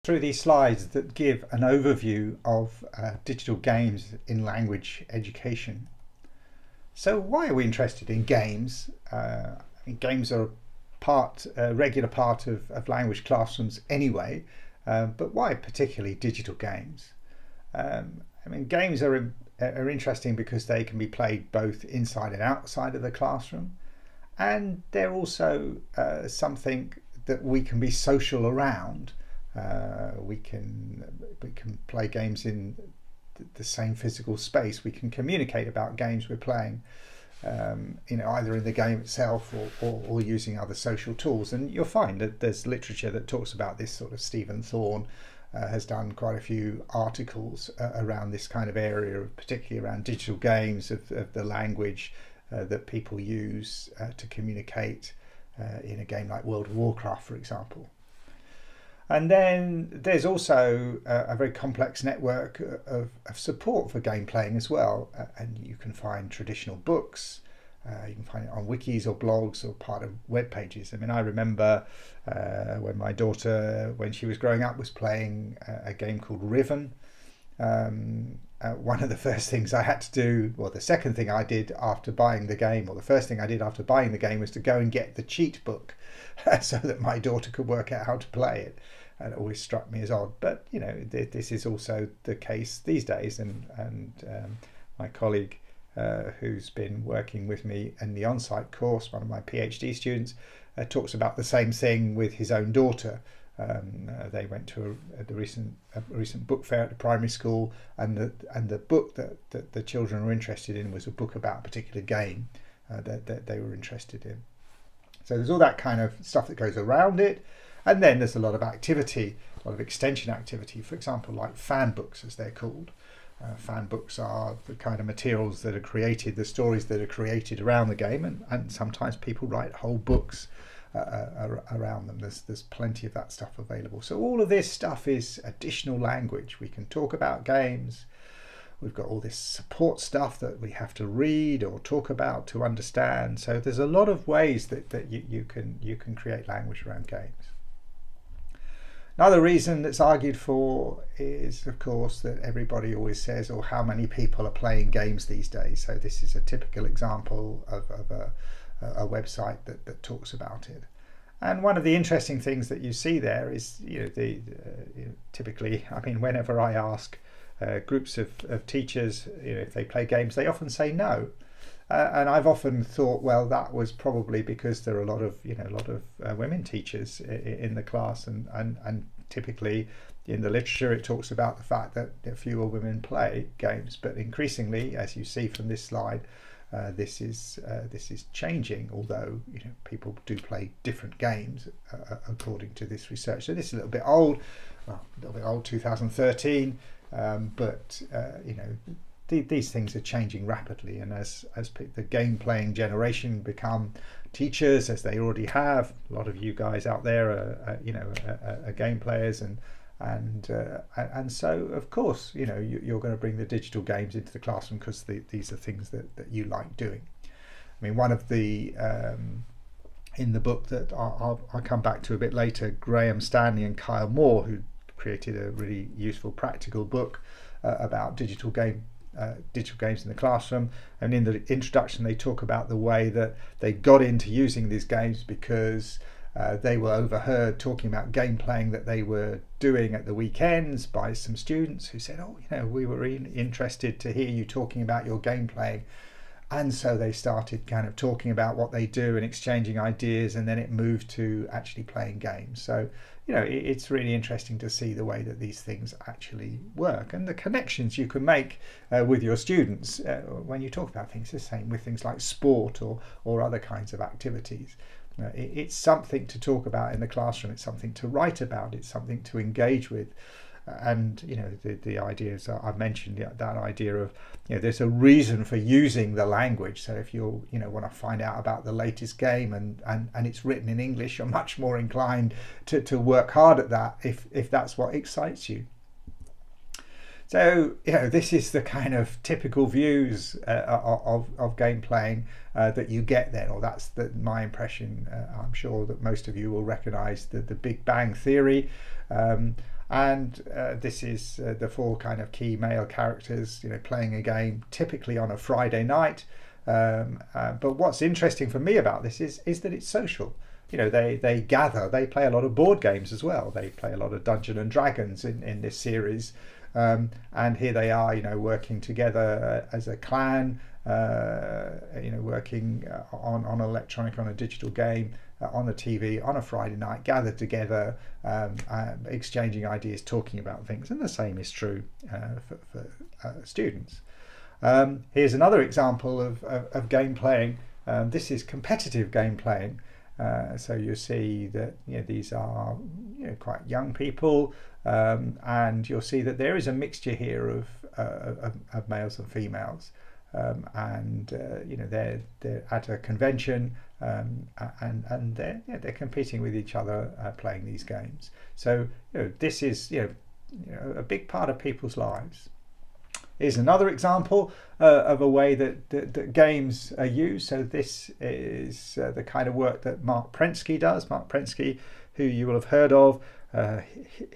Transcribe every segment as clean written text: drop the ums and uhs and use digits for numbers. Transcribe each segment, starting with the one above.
Through these slides that give an overview of digital games in language education. So why are we interested in games? Games are a regular part of language classrooms anyway, but why particularly digital games? Games are interesting because they can be played both inside and outside of the classroom, and they're also something that we can be social around. We can play games in the same physical space. We can communicate about games we're playing, either in the game itself or using other social tools. And you'll find that there's literature that talks about this. Sort of Stephen Thorne has done quite a few articles around this kind of area, particularly around digital games, of the language that people use to communicate in a game like World of Warcraft, for example. And then there's also a very complex network of support for game playing as well. And you can find traditional books, you can find it on wikis or blogs or part of web pages. I remember when my daughter, when she was growing up, was playing a game called Riven. One of the first things I had to do, or the second thing I did after buying the game, or the first thing I did after buying the game, was to go and get the cheat book so that my daughter could work out how to play it. And it always struck me as odd, but this is also the case these days. And my colleague who's been working with me in the on-site course, one of my PhD students, talks about the same thing with his own daughter. They went to a recent book fair at the primary school, and the book that the children were interested in was a book about a particular game that they were interested in. So there's all that kind of stuff that goes around it. And then there's a lot of activity, a lot of extension activity, for example, like fan books, as they're called. Fan books are the kind of materials that are created, the stories that are created around the game, and sometimes people write whole books around them. There's plenty of that stuff available. So all of this stuff is additional language. We can talk about games. We've got all this support stuff that we have to read or talk about to understand. So there's a lot of ways that you can create language around games. Another reason that's argued for is, of course, that everybody always says, "Oh, how many people are playing games these days?" So this is a typical example of a website that talks about it. And one of the interesting things that you see there is, typically, whenever I ask groups of teachers, if they play games, they often say no. And I've often thought, well, that was probably because there are a lot of women teachers in the class, and typically in the literature it talks about the fact that fewer women play games. But increasingly, as you see from this slide, this is changing. Although people do play different games according to this research. So this is a little bit old, 2013, but these things are changing rapidly, and as the game playing generation become teachers, as they already have, a lot of you guys out there are game players, and so of course you're going to bring the digital games into the classroom because these are things that you like doing. One of the in the book that I'll come back to a bit later, Graham Stanley and Kyle Moore, who created a really useful practical book about digital games in the classroom, and in the introduction they talk about the way that they got into using these games because they were overheard talking about game playing that they were doing at the weekends by some students who said, we were interested to hear you talking about your game playing. And so they started kind of talking about what they do and exchanging ideas, and then it moved to actually playing games. So it's really interesting to see the way that these things actually work, and the connections you can make with your students when you talk about things. The same with things like sport or other kinds of activities. It's something to talk about in the classroom. It's something to write about. It's something to engage with. And the ideas I've mentioned, that idea of there's a reason for using the language. So if you want to find out about the latest game and it's written in English, you're much more inclined to work hard at that if that's what excites you. So this is the kind of typical views of game playing that you get then, or that's my impression. I'm sure that most of you will recognise the Big Bang Theory. And this is the 4 kind of key male characters, playing a game typically on a Friday night. But what's interesting for me about this is that it's social. They gather, they play a lot of board games as well. They play a lot of Dungeons and Dragons in this series. And here they are, working together as a clan, working on electronic, on a digital game, on the TV, on a Friday night, gathered together, exchanging ideas, talking about things. And the same is true for students. Here's another example of game playing. This is competitive game playing. So you see that these are quite young people, and you'll see that there is a mixture here of males and females, and they're at a convention, and they're competing with each other, playing these games. So this is a big part of people's lives. Here's another example of a way that games are used. So this is the kind of work that Mark Prensky does. Mark Prensky, who you will have heard of,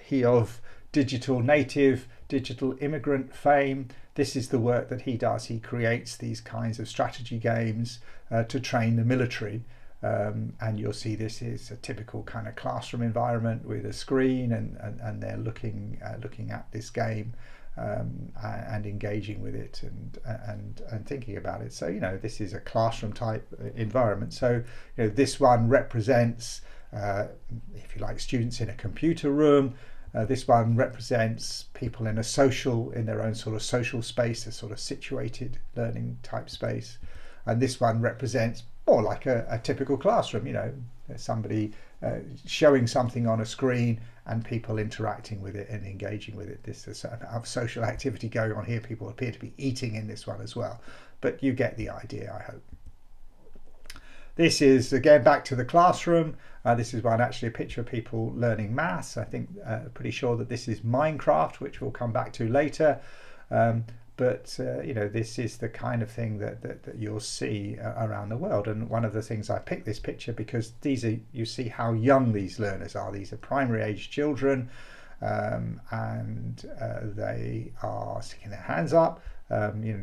he of digital native, digital immigrant fame. This is the work that he does. He creates these kinds of strategy games to train the military. And you'll see this is a typical kind of classroom environment with a screen, and they're looking at this game. And engaging with it and thinking about it. So this is a classroom type environment. So this one represents, if you like, students in a computer room. This one represents people in their own sort of social space, a sort of situated learning type space. And this one represents more like a typical classroom. There's somebody showing something on a screen and people interacting with it and engaging with it. This is a social activity going on here. People appear to be eating in this one as well, but you get the idea, I hope. This is again back to the classroom. This is actually a picture of people learning maths. I think pretty sure that this is Minecraft, which we'll come back to later. But this is the kind of thing that you'll see around the world. And one of the things I picked this picture because you see how young these learners are. These are primary age children, and they are sticking their hands up,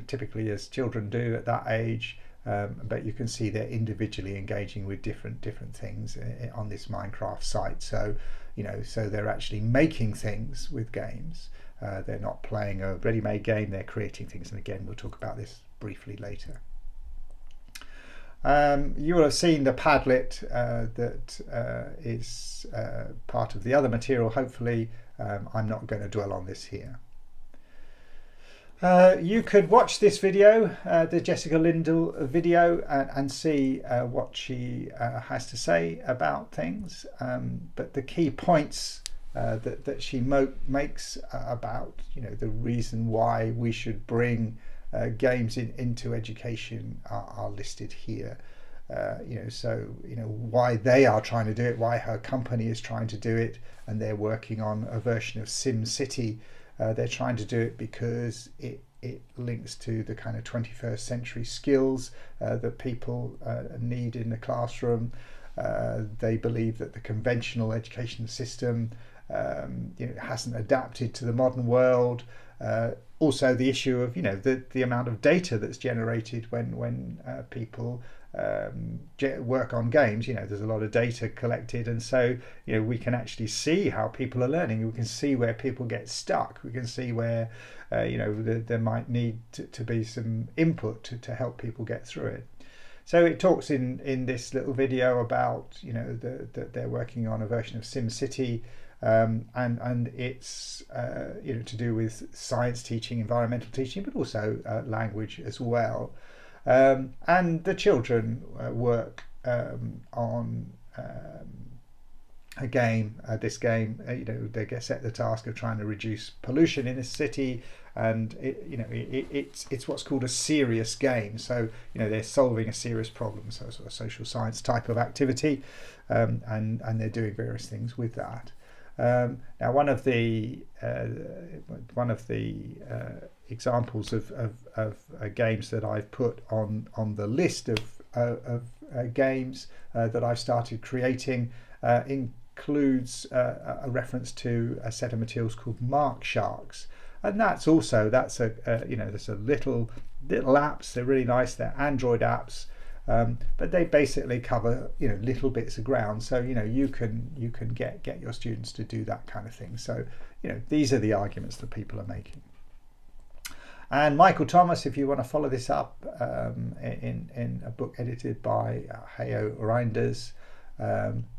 typically as children do at that age. But you can see they're individually engaging with different things on this Minecraft site. So so they're actually making things with games. They're not playing a ready-made game, they're creating things. And again, we'll talk about this briefly later. You will have seen the Padlet that is part of the other material, hopefully. I'm not going to dwell on this here. You could watch this video, the Jessica Lindell video, and see what she has to say about things. But the key points that she makes about the reason why we should bring games into education are listed here. So why they are trying to do it, why her company is trying to do it, and they're working on a version of SimCity. They're trying to do it because it links to the kind of 21st century skills that people need in the classroom. They believe that the conventional education system hasn't adapted to the modern world. Also the issue of the amount of data that's generated when people work on games. There's a lot of data collected, and so we can actually see how people are learning. We can see where people get stuck. We can see where there might need to be some input to help people get through it. So it talks in this little video about that they're working on a version of SimCity, and it's to do with science teaching, environmental teaching, but also language as well. And the children work on a game. This game, they get set the task of trying to reduce pollution in a city, and it's what's called a serious game. So they're solving a serious problem, so sort of social science type of activity, and they're doing various things with that. Now, one of the examples of games that I've put on the list of games that I've started creating includes a reference to a set of materials called Mark Sharks, and that's a there's a little apps. They're really nice. They're Android apps, but they basically cover little bits of ground. So you can get your students to do that kind of thing. So these are the arguments that people are making. And Michael Thomas, if you want to follow this up, in a book edited by Hayo Reinders,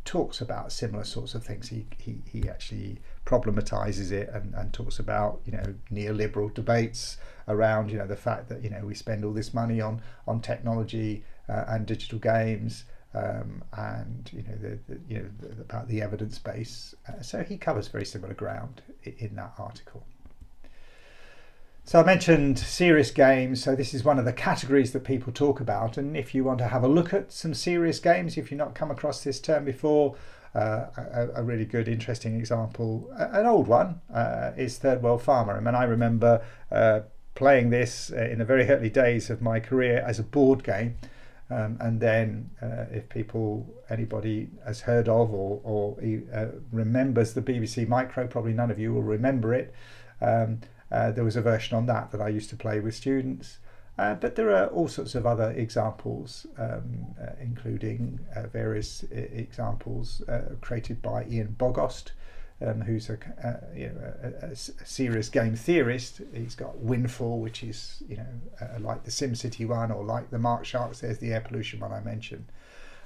talks about similar sorts of things. He actually problematizes it and talks about neoliberal debates around the fact that we spend all this money on technology and digital games, and about the evidence base. So he covers very similar ground in that article. So I mentioned serious games, so this is one of the categories that people talk about, and if you want to have a look at some serious games, if you've not come across this term before, a really good, interesting example, an old one, is Third World Farmer. I mean, I remember playing this in the very early days of my career as a board game, and then if anybody has heard of or remembers the BBC Micro, probably none of you will remember it. There was a version on that I used to play with students, but there are all sorts of other examples, including various examples created by Ian Bogost, who's a serious game theorist. He's got Windfall, which is like the SimCity one, or like the Mark Sharks. There's the air pollution one I mentioned,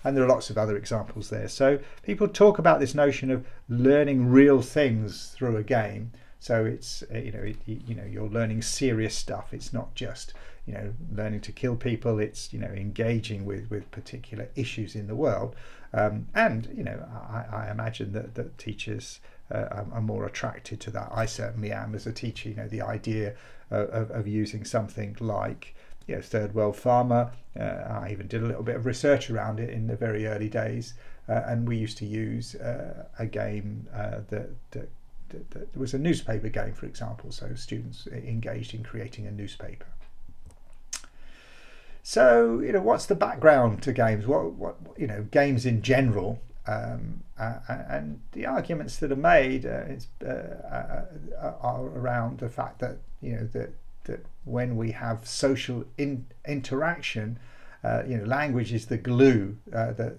and there are lots of other examples there. So people talk about this notion of learning real things through a game. So it's you're learning serious stuff. It's not just learning to kill people. It's engaging with particular issues in the world, and I imagine that teachers are more attracted to that. I certainly am as a teacher. The idea of using something like Third World Farmer. I even did a little bit of research around it in the very early days, and we used to use a game that was a newspaper game, for example. So students engaged in creating a newspaper. So what's the background to games? What games in general, and the arguments that are made are around the fact that that when we have social interaction, language is the glue that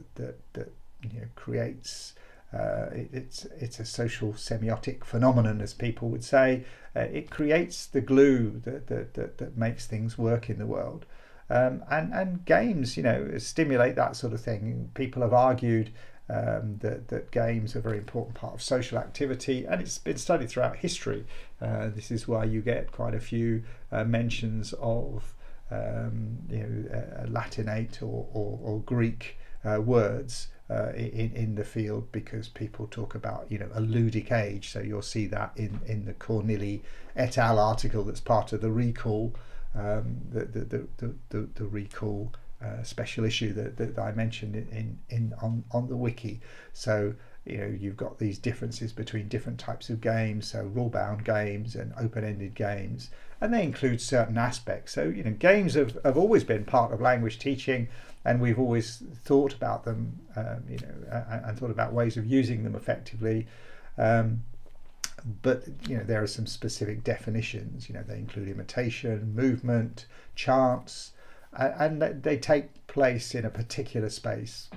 creates. It's a social semiotic phenomenon, as people would say. It creates the glue that makes things work in the world, and games, stimulate that sort of thing. People have argued that games are a very important part of social activity, and it's been studied throughout history. This is why you get quite a few mentions of Latinate or Greek words in the field, because people talk about a ludic age. So you'll see that in the Corneli et al. Article that's part of the Recall, the Recall special issue that I mentioned on the wiki. So you've got these differences between different types of games, so rule-bound games and open-ended games, and they include certain aspects. So games have always been part of language teaching, and we've always thought about them, and thought about ways of using them effectively. But there are some specific definitions. They include imitation, movement, chance, and they take place in a particular space,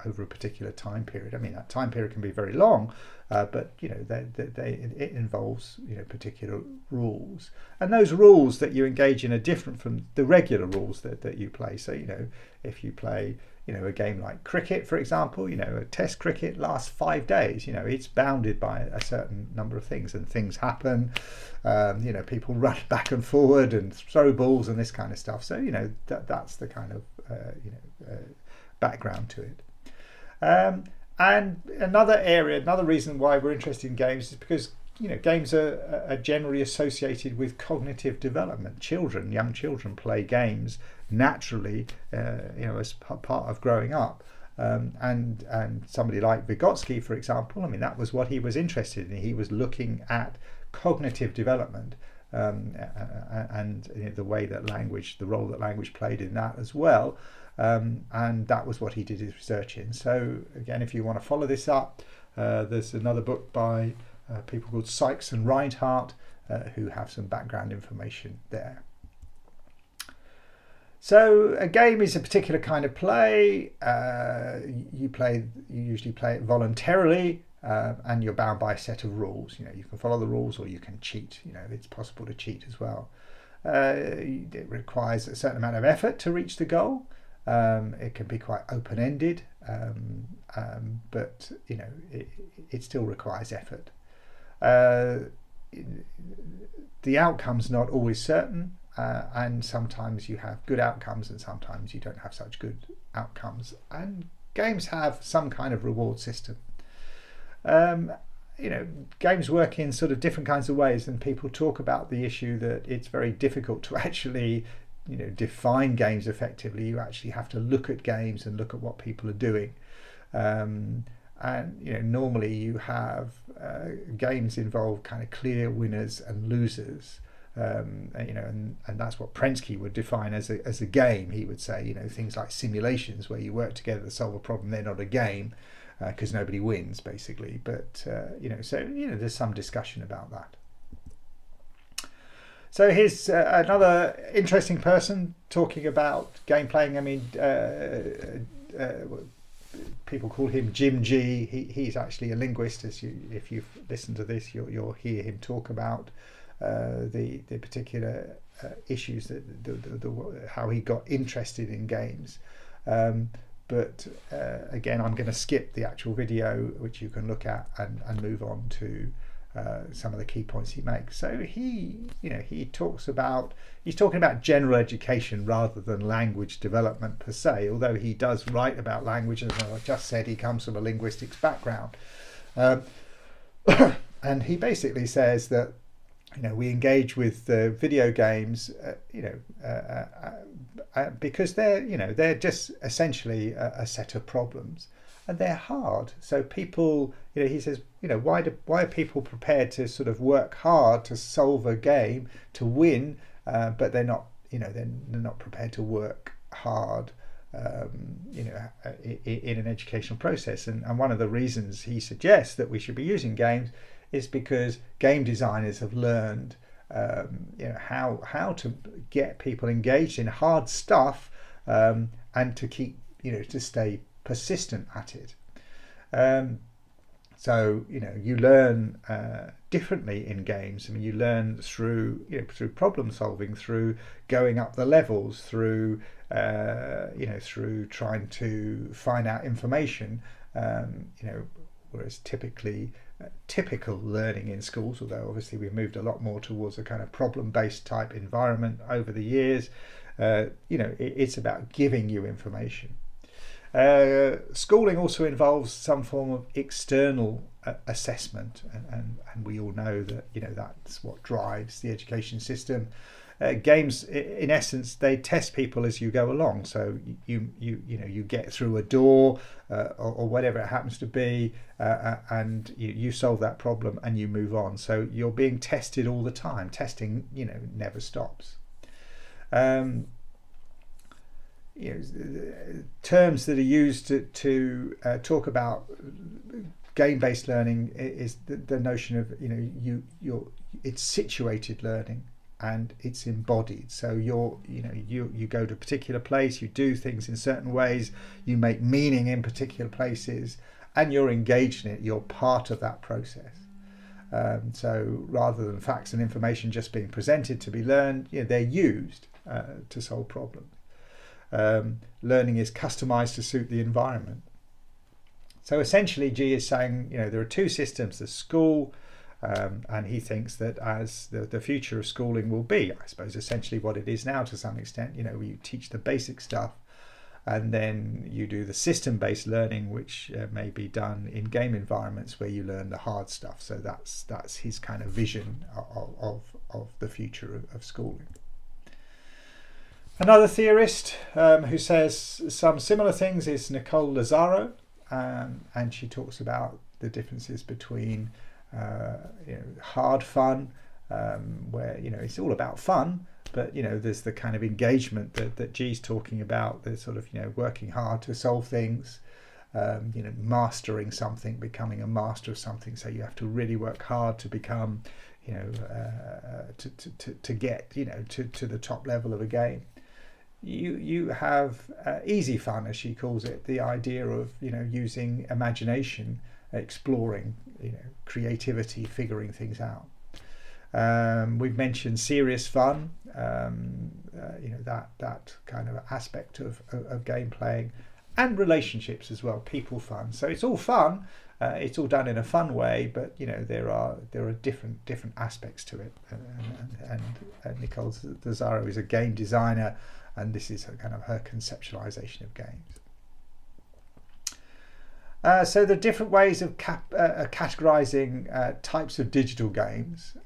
over a particular time period. I mean, that time period can be very long, but it involves particular rules, and those rules that you engage in are different from the regular rules that you play. So if you play a game like cricket, for example, a test cricket lasts 5 days. It's bounded by a certain number of things, and things happen. People run back and forward and throw balls and this kind of stuff. So that's the kind of background to it. And another reason why we're interested in games is because games are generally associated with cognitive development. Young children play games naturally, as part of growing up. And somebody like Vygotsky, for example, I mean, that was what he was interested in. He was looking at cognitive development, and the way that the role that language played in that as well. And that was what he did his research in. So again, if you want to follow this up, There's another book by people called Sykes and Reinhardt who have some background information there. So a game is a particular kind of play. You usually play it voluntarily, and you're bound by a set of rules. You can follow the rules or you can cheat. It's possible to cheat as well. It requires a certain amount of effort to reach the goal. It can be quite open-ended, but it still requires effort. The outcome's not always certain, and sometimes you have good outcomes and sometimes you don't have such good outcomes. And games have some kind of reward system. Games work in sort of different kinds of ways, and people talk about the issue that it's very difficult to actually define games effectively. You actually have to look at games and look at what people are doing. And normally you have games involve kind of clear winners and losers. And that's what Prensky would define as a game. He would say, things like simulations where you work together to solve a problem, they're not a game because nobody wins, basically. But so there's some discussion about that. So here's another interesting person talking about game playing. I mean, people call him Jim G. He's actually a linguist. If you've listened to this, you'll hear him talk about the particular issues that how he got interested in games. But again, I'm going to skip the actual video, which you can look at, and move on to some of the key points he makes. So he's talking about general education rather than language development per se, although he does write about language, and as I just said, he comes from a linguistics background. And he basically says that we engage with video games because they're just essentially a set of problems, and they're hard. So people, he says, why are people prepared to sort of work hard to solve a game to win, but they're not prepared to work hard in an educational process. And one of the reasons he suggests that we should be using games is because game designers have learned how to get people engaged in hard stuff, and to keep to stay persistent at it. So you learn differently in games. I mean, you learn through problem solving, through going up the levels, through through trying to find out information. Whereas typical learning in schools, although obviously we've moved a lot more towards a kind of problem-based type environment over the years, it's about giving you information. Schooling also involves some form of external assessment, and we all know that that's what drives the education system. Games, in essence, they test people as you go along. So you get through a door or whatever it happens to be, and you solve that problem and you move on. So you're being tested all the time. Testing, never stops. Terms that are used to talk about game-based learning is the notion of it's situated learning and it's embodied. So you go to a particular place, you do things in certain ways, you make meaning in particular places, and you're engaged in it. You're part of that process. So rather than facts and information just being presented to be learned, they're used to solve problems. Learning is customized to suit the environment. So essentially, G is saying, there are two systems: the school, and he thinks that as the future of schooling will be, I suppose, essentially what it is now to some extent. You teach the basic stuff, and then you do the system-based learning, which may be done in game environments where you learn the hard stuff. So that's his kind of vision of the future of schooling. Another theorist who says some similar things is Nicole L, and she talks about the differences between hard fun, where it's all about fun, but there's the kind of engagement that G's talking about, the sort of working hard to solve things, mastering something, becoming a master of something. So you have to really work hard to become, to get, to the top level of a game. You have easy fun, as she calls it, the idea of, using imagination, exploring, creativity, figuring things out. We've mentioned serious fun, that kind of aspect of game playing, and relationships as well, people fun. So it's all fun, it's all done in a fun way, but there are different aspects to it. And Nicole L is a game designer, and this is her conceptualization of games. So the different ways of categorizing types of digital games.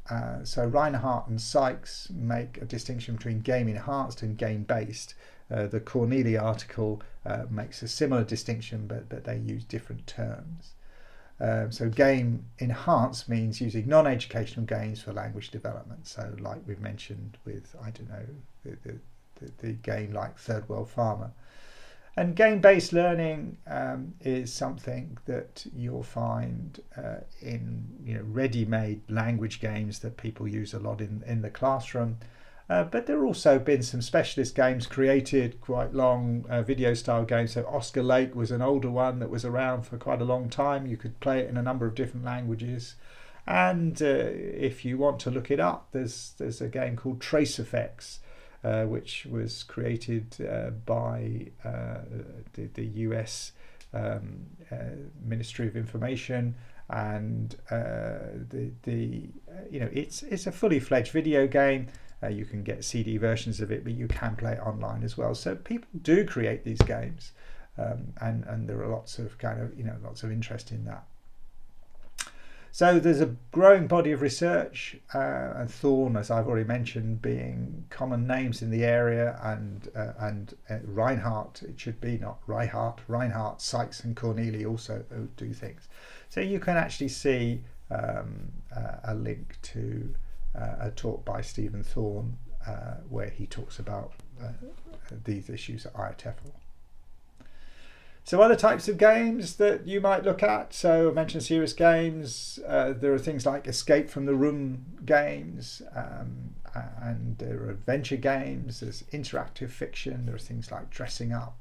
So Reinhardt and Sykes make a distinction between game enhanced and game based. The Corneli article makes a similar distinction, but they use different terms. So game enhanced means using non-educational games for language development. So like we've mentioned with, the game like Third World Farmer. And game-based learning is something that you'll find in ready-made language games that people use a lot in the classroom. But there have also been some specialist games created, quite long video-style games. So Oscar Lake was an older one that was around for quite a long time. You could play it in a number of different languages. And if you want to look it up, there's a game called Trace Effects, which was created by the US Ministry of Information, and it's a fully fledged video game. You can get CD versions of it, but you can play it online as well. So people do create these games, and there are lots of lots of interest in that. So there's a growing body of research, and Thorne, as I've already mentioned, being common names in the area, and Reinhardt, it should be, not Reinhardt, Sykes and Corneli also do things. So you can actually see a link to a talk by Stephen Thorne where he talks about these issues at ITEFL. So other types of games that you might look at, so I mentioned serious games, there are things like escape from the room games, and there are adventure games, there's interactive fiction, there are things like dressing up.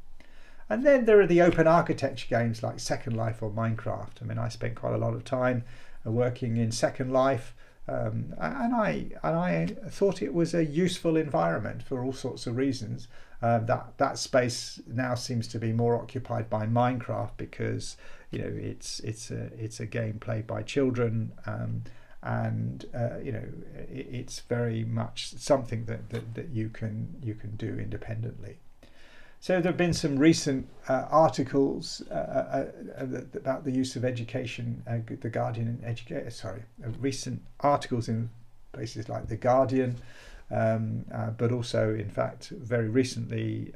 And then there are the open architecture games like Second Life or Minecraft. I mean, I spent quite a lot of time working in Second Life, and I thought it was a useful environment for all sorts of reasons. That space now seems to be more occupied by Minecraft because it's a game played by children, and it's very much something that you can do independently. So there have been some recent articles about the use of education, the Guardian recent articles in places like the Guardian, but also, in fact, very recently,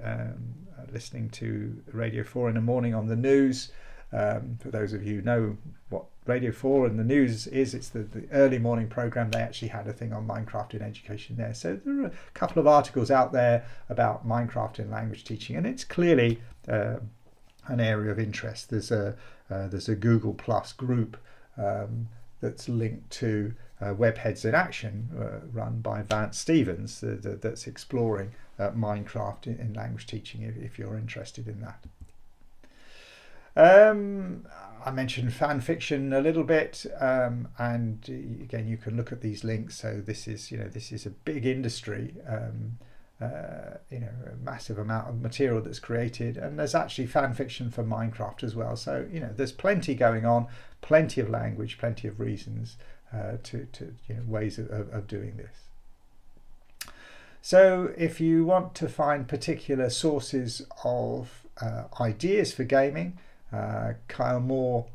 listening to Radio 4 in the morning on the news. For those of you who know what Radio 4 and the news is, it's the early morning program. They actually had a thing on Minecraft in education there. So there are a couple of articles out there about Minecraft in language teaching, and it's clearly an area of interest. There's a Google Plus group that's linked to Webheads in Action, run by Vance Stevens, that's exploring Minecraft in language teaching if you're interested in that. I mentioned fan fiction a little bit, and again you can look at these links. So this is a big industry, a massive amount of material that's created, and there's actually fan fiction for Minecraft as well. So there's plenty going on, plenty of language, plenty of reasons to ways of doing this. So if you want to find particular sources of ideas for gaming, Kyle Moore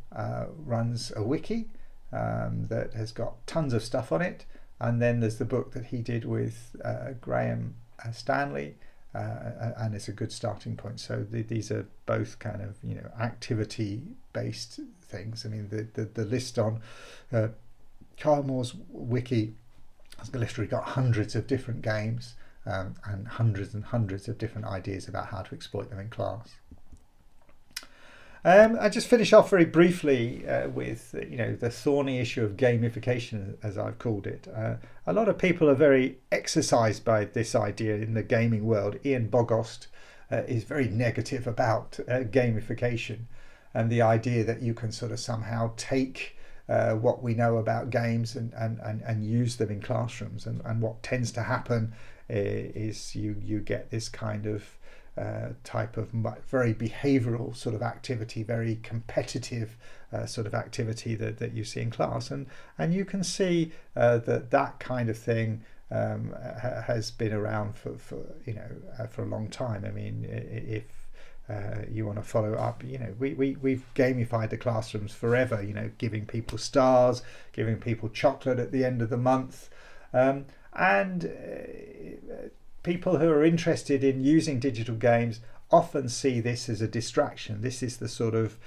runs a wiki that has got tons of stuff on it, and then there's the book that he did with Graham Stanley, and it's a good starting point. So these are both kind of activity based things. I mean the list on Kyle Moore's wiki has literally got hundreds of different games, and hundreds of different ideas about how to exploit them in class. I just finish off very briefly with the thorny issue of gamification, as I've called it. A lot of people are very exercised by this idea in the gaming world. Ian Bogost is very negative about gamification and the idea that you can sort of somehow take what we know about games and use them in classrooms. And what tends to happen is you get this kind of type of very behavioral sort of activity, very competitive sort of activity that you see in class, and you can see that kind of thing has been around for a long time. I mean, if you want to follow up, we've gamified the classrooms forever, giving people stars, giving people chocolate at the end of the month, and people who are interested in using digital games often see this as a distraction. This is the sort of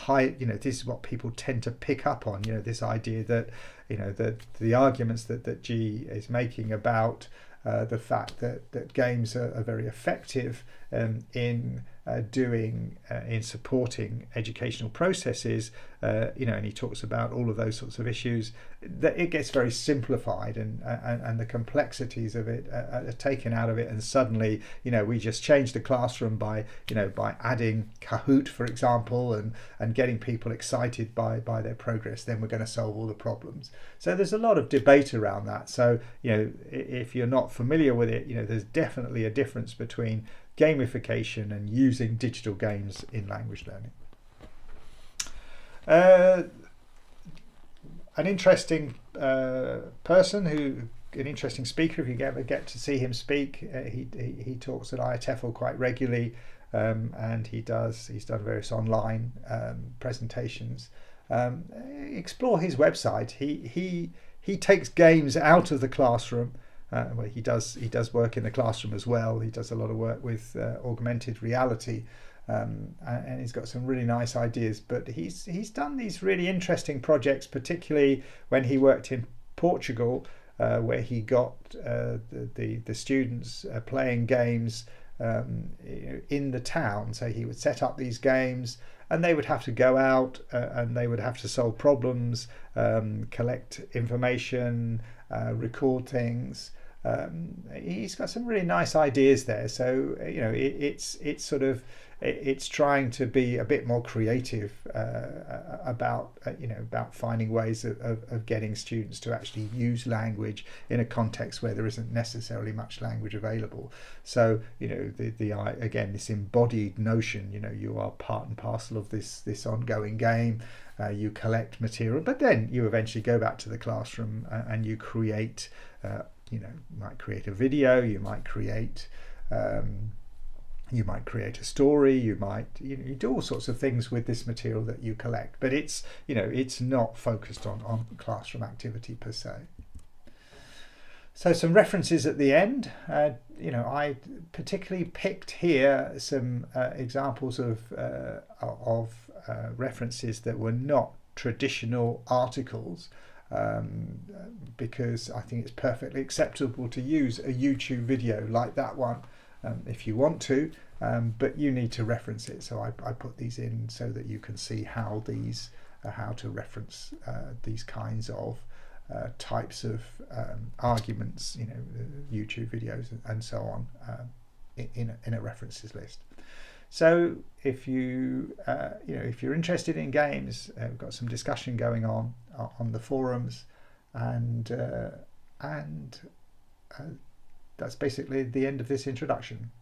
this is what people tend to pick up on, this idea that, that the arguments that G is making about the fact that games are very effective in supporting educational processes, and he talks about all of those sorts of issues, that it gets very simplified and the complexities of it are taken out of it, and suddenly we just change the classroom by adding Kahoot, for example, and getting people excited by their progress, then we're going to solve all the problems. So there's a lot of debate around that. So if you're not familiar with it, there's definitely a difference between gamification and using digital games in language learning. An interesting an interesting speaker, if you ever get to see him speak, he talks at ITEFL quite regularly, and he's done various online presentations. Explore his website. He takes games out of the classroom. Well, he does work in the classroom as well. He does a lot of work with augmented reality, and he's got some really nice ideas. But he's done these really interesting projects, particularly when he worked in Portugal, where he got the students playing games in the town. So he would set up these games, and they would have to go out and they would have to solve problems, collect information, record things. He's got some really nice ideas there. So it's trying to be a bit more creative about finding ways of getting students to actually use language in a context where there isn't necessarily much language available. So again, this embodied notion, you are part and parcel of this ongoing game. You collect material, but then you eventually go back to the classroom and you create you might create a video, you might create a story, you do all sorts of things with this material that you collect, but it's not focused on classroom activity per se. So some references at the end. I particularly picked here some examples of references that were not traditional articles, because I think it's perfectly acceptable to use a YouTube video like that one if you want to, but you need to reference it. So I put these in so that you can see how to reference these kinds of types of arguments, YouTube videos and so on, in a references list. So if if you're interested in games, we've got some discussion going on the forums, and that's basically the end of this introduction.